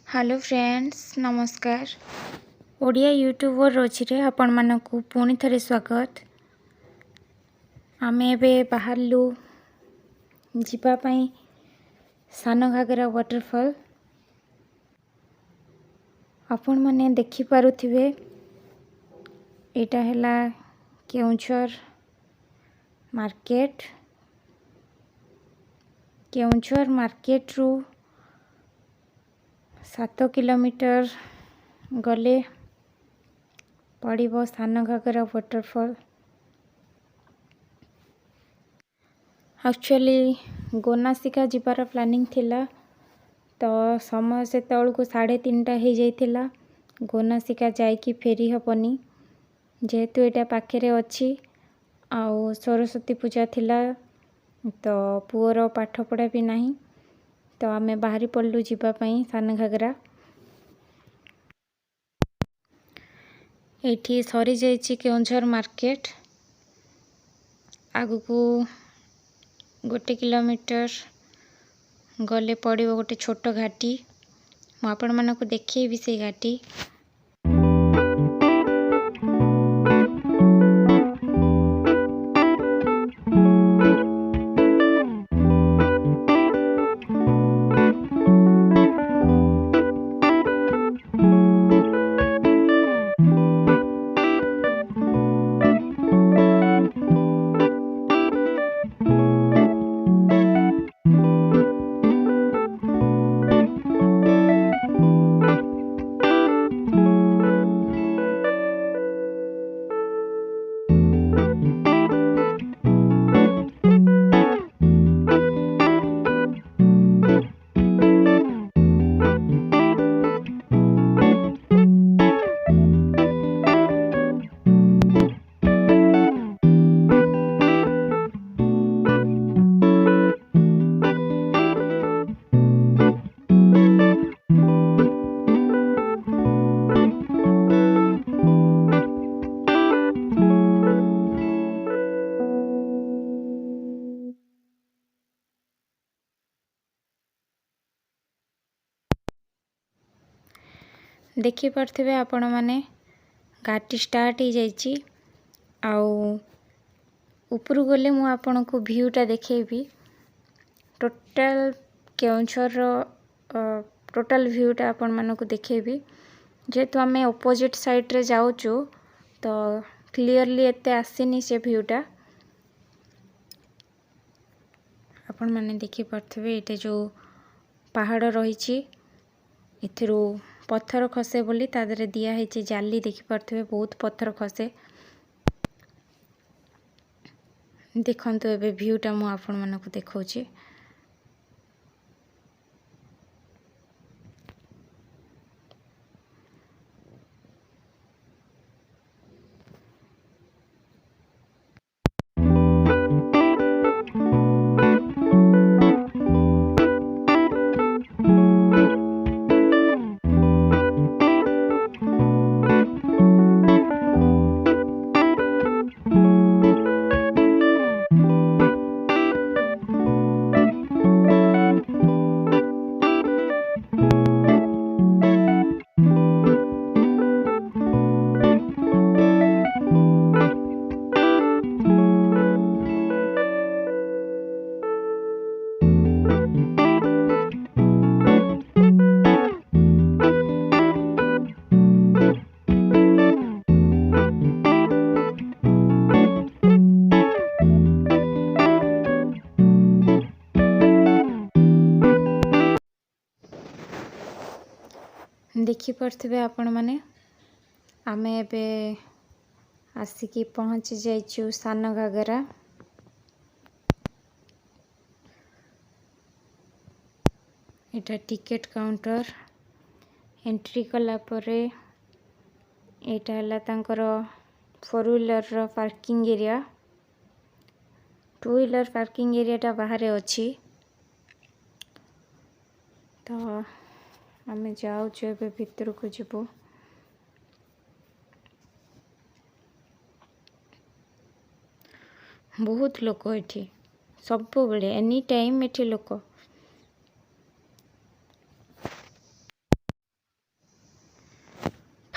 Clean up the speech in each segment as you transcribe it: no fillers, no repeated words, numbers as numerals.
Hello friends नमस्कार Odia YouTuber रोचरे आपण मानकु पुणी थरे स्वागत। आमे एबे बाहरलु जीवा पई सान घागरा वाटरफॉल। आपण माने देखि पारुथिबे एटा हैला केउंझर मार्केट रु 7 किलोमीटर गले पड़िबो सान घागरा वाटरफॉल। एक्चुअली गोनासिका जिबार प्लानिंग थिला तो समय से को 3:30 हो जाइथिला। गोनासिका जाइकी फेरी हबनी जेहेतु एटा पाखे अच्छी आउ सरस्वती पूजा थिला तो पुअर पाठ पढ़ा भी नहीं तो आमे बाहरी पड़लु जीवाई सान घागरा। एठी सरी जाइछि केउंझर मार्केट आगु को 1 किलोमीटर गले पड़िबो गोटे छोट घाटी। मु आपण मानकु देखिए भी से घाटी। देखि पार्थिबे आपण माने घाटी स्टार्ट हो जाइछि आउ ऊपर गले मु आपण को व्यूटा देखेबी। टोटल केउंझर टोटल व्यूटा आपण मानकु देखेबी। जेतु आमे ऑपोजिट साइड रे जाउछु तो क्लियरली एते आसीनी से व्यूटा। आपण माने देखि पार्थिबे एटे जो पहाड़ रहिछि एथिरो पत्थर खसे बोली तादरे दिया है जाली। देखि पार्थिबे बहुत पत्थर खसे। देखंतु एबे व्यूटा मु आपण मानकु देखौछि। देखि पार्थिबे आपण माने आमे एबे आसिकी पहुंची जाइछु सान घागरा। एटा टिकेट काउंटर एंट्री कला परे एटा हला तांकर 4 व्हीलर रो parking area. 2 wheeler parking area टा बाहर अछि तो आमे जाउछु एबे भीतर को जिवो। बहुत लोक एठी सब बेले एनी टाइम एठी लोक।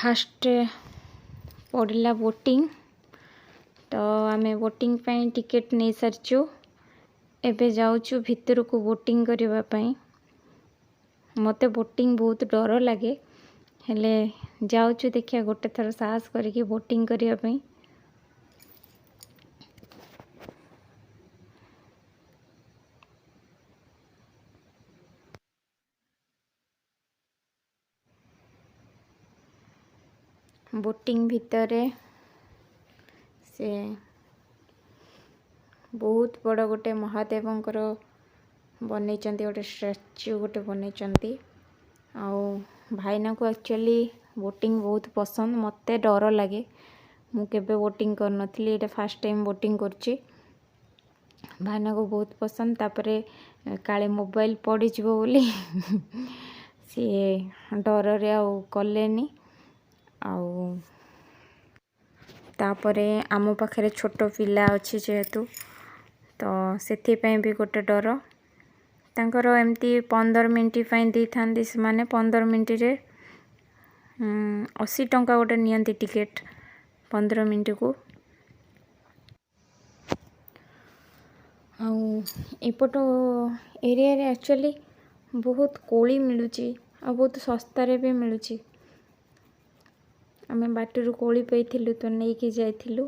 फास्ट पड़ला बोटिंग तो आमे बोटिंग पाई टिकेट नहीं सारिचु एबे जाऊचु भितर को बोटिंग करबा पाई मते बोटिंग बहुत डर लगे हेले जाऊचु देखिया गोटे थर साहस करके बोटिंग करबा पाई बोटिंग भितर से बहुत बड़ गोटे महादेवंकर बनै गोटे स्टैच्यू गोटे बनै आउ भाईना को एक्चुअली बोटिंग बहुत पसंद मते डर लगे मु केबे बोटिंग कर नथली एटा फर्स्ट टाइम बोटिंग करची भाईना को बहुत पसंद तापरे काले मोबाइल पड़ी जीवो बोली सी डर रे आउ कलेनी आउ तापरे आम पाखे छोट पिला अच्छी जेहेतु तो से भी गोटे डर तांकर एमती 15 मिनट दी था से माने 15 मिनट रे 80 टंका गोटे नियंती टिकेट 15 मिनट को एपट एरिया रे एक्चुअली बहुत कोली मिलुची आ बहुत सस्ता रे भी मिलुची आमे बाटरू कोली पैथिलु तो नहीं कि जाइथिलु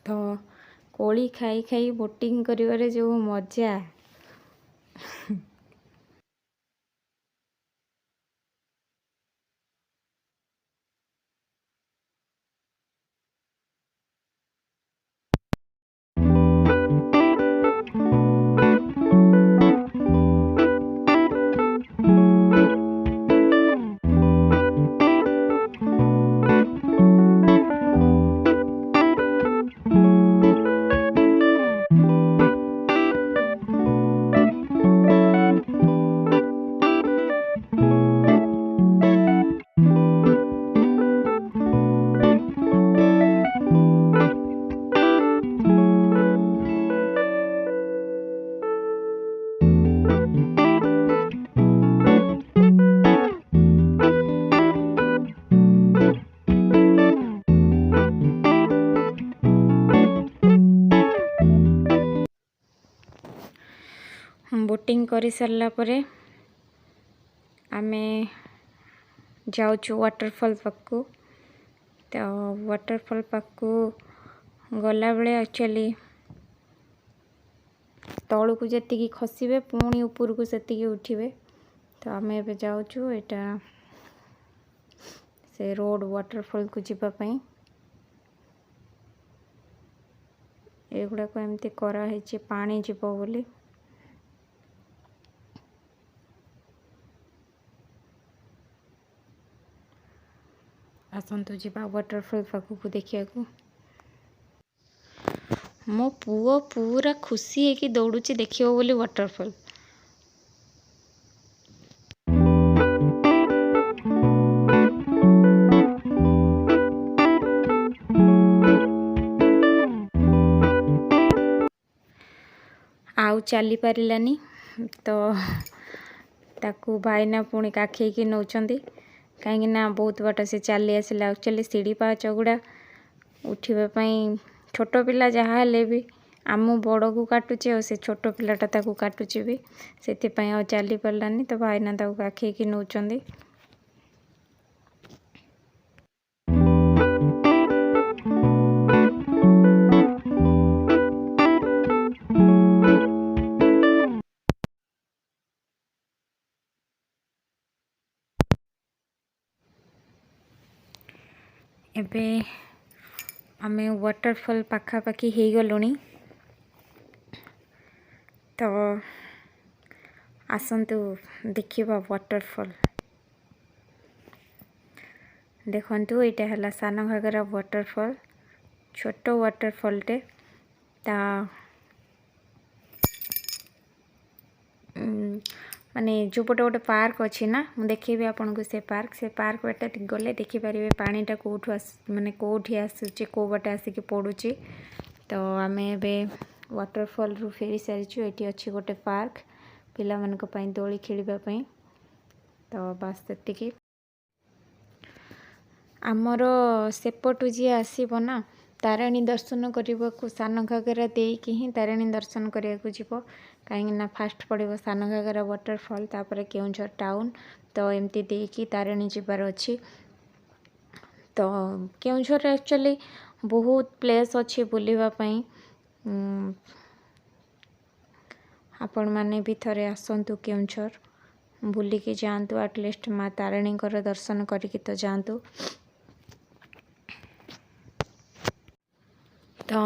तो कोली खाई खाई बोटिंग करिवारे जो मजा बोटिंग करी सारला परे आमे जाऊचु वाटरफॉल पाखु तो वाटरफॉल पाखु गला बेले एक्चुअली तलू को जी खसबे पुणी ऊपर को से उठे तो आमे एबे जाऊचु एटा से रोड वाटरफॉल को जीवा पई एगुड़ा को एमती करा है पानी जीवो बोली आसतु जीवा वाटरफॉल पाखक देखिया को मो पुओ पूरा खुशी है कि दौड़ुची देखियो बोली वाटरफॉल आउ चली पारिलानी तो ताकू भाईना पुणी काखेकी नौचंदी कहीं ना बहुत बाट से चली आसला एक्चुअली सीढ़ी पाच गुड़ा उठापी छोट पिला जहाँ हेले भी आम बड़ को काटुचे और से छोट पिलाटा ताकू काटुचे भी से चली पारानी तो भाईना ताकू काखेकी नौचंदी एबे आमे वाटरफॉल पाखापाखी हो गलुनी तो आसतु देखिबा वाटरफॉल देखंतु एटा हला सान घागरा वाटरफॉल छोट वाटरफॉल टे ता माने जो पटे गोटे पार्क अच्छी ना मुझे देखी आपन को से पार्क बाटे गले देखिपारे पानीटा कौटू माने कौटी आसूचे कौ बाटे आसिक पड़ुची तो आम ए वाटरफॉल रु फेरी सारीचु ये अच्छी गोटे पार्क पिला मानक पई दोली खेलिबा पई तो बस सेतिकी ଆମର ସେପଟୁ ଯିଏ ଆସିବ ନା ତାରିଣୀ ଦର୍ଶନ କରିବାକୁ ସାନ ଘାଗରା ଦେଇକି ହିଁ ତାରିଣୀ ଦର୍ଶନ କରିବାକୁ ଯିବ। କାହିଁକି ନା ଫାଷ୍ଟ ପଡ଼ିବ ସାନ ଘାଗରା ୱାଟରଫଲ୍, ତାପରେ କେଉଁଝର ଟାଉନ୍। ତ ଏମିତି ଦେଇକି ତାରିଣୀ ଯିବାର ଅଛି। ତ କେଉଁଝରରେ ଆକ୍ଚୁଆଲି ବହୁତ ପ୍ଲେସ୍ ଅଛି ବୁଲିବା ପାଇଁ। ଆପଣମାନେ ବି ଥରେ ଆସନ୍ତୁ କେଉଁଝର, ବୁଲିକି ଯାଆନ୍ତୁ। ଆଟଲିଷ୍ଟ ମା ତାରିଣୀଙ୍କର ଦର୍ଶନ କରିକି ତ ଯାଆନ୍ତୁ। ତ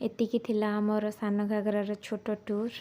ଏତିକି ଥିଲା ଆମର ସାନ ଘାଗରାର ଛୋଟ ଟୁର୍।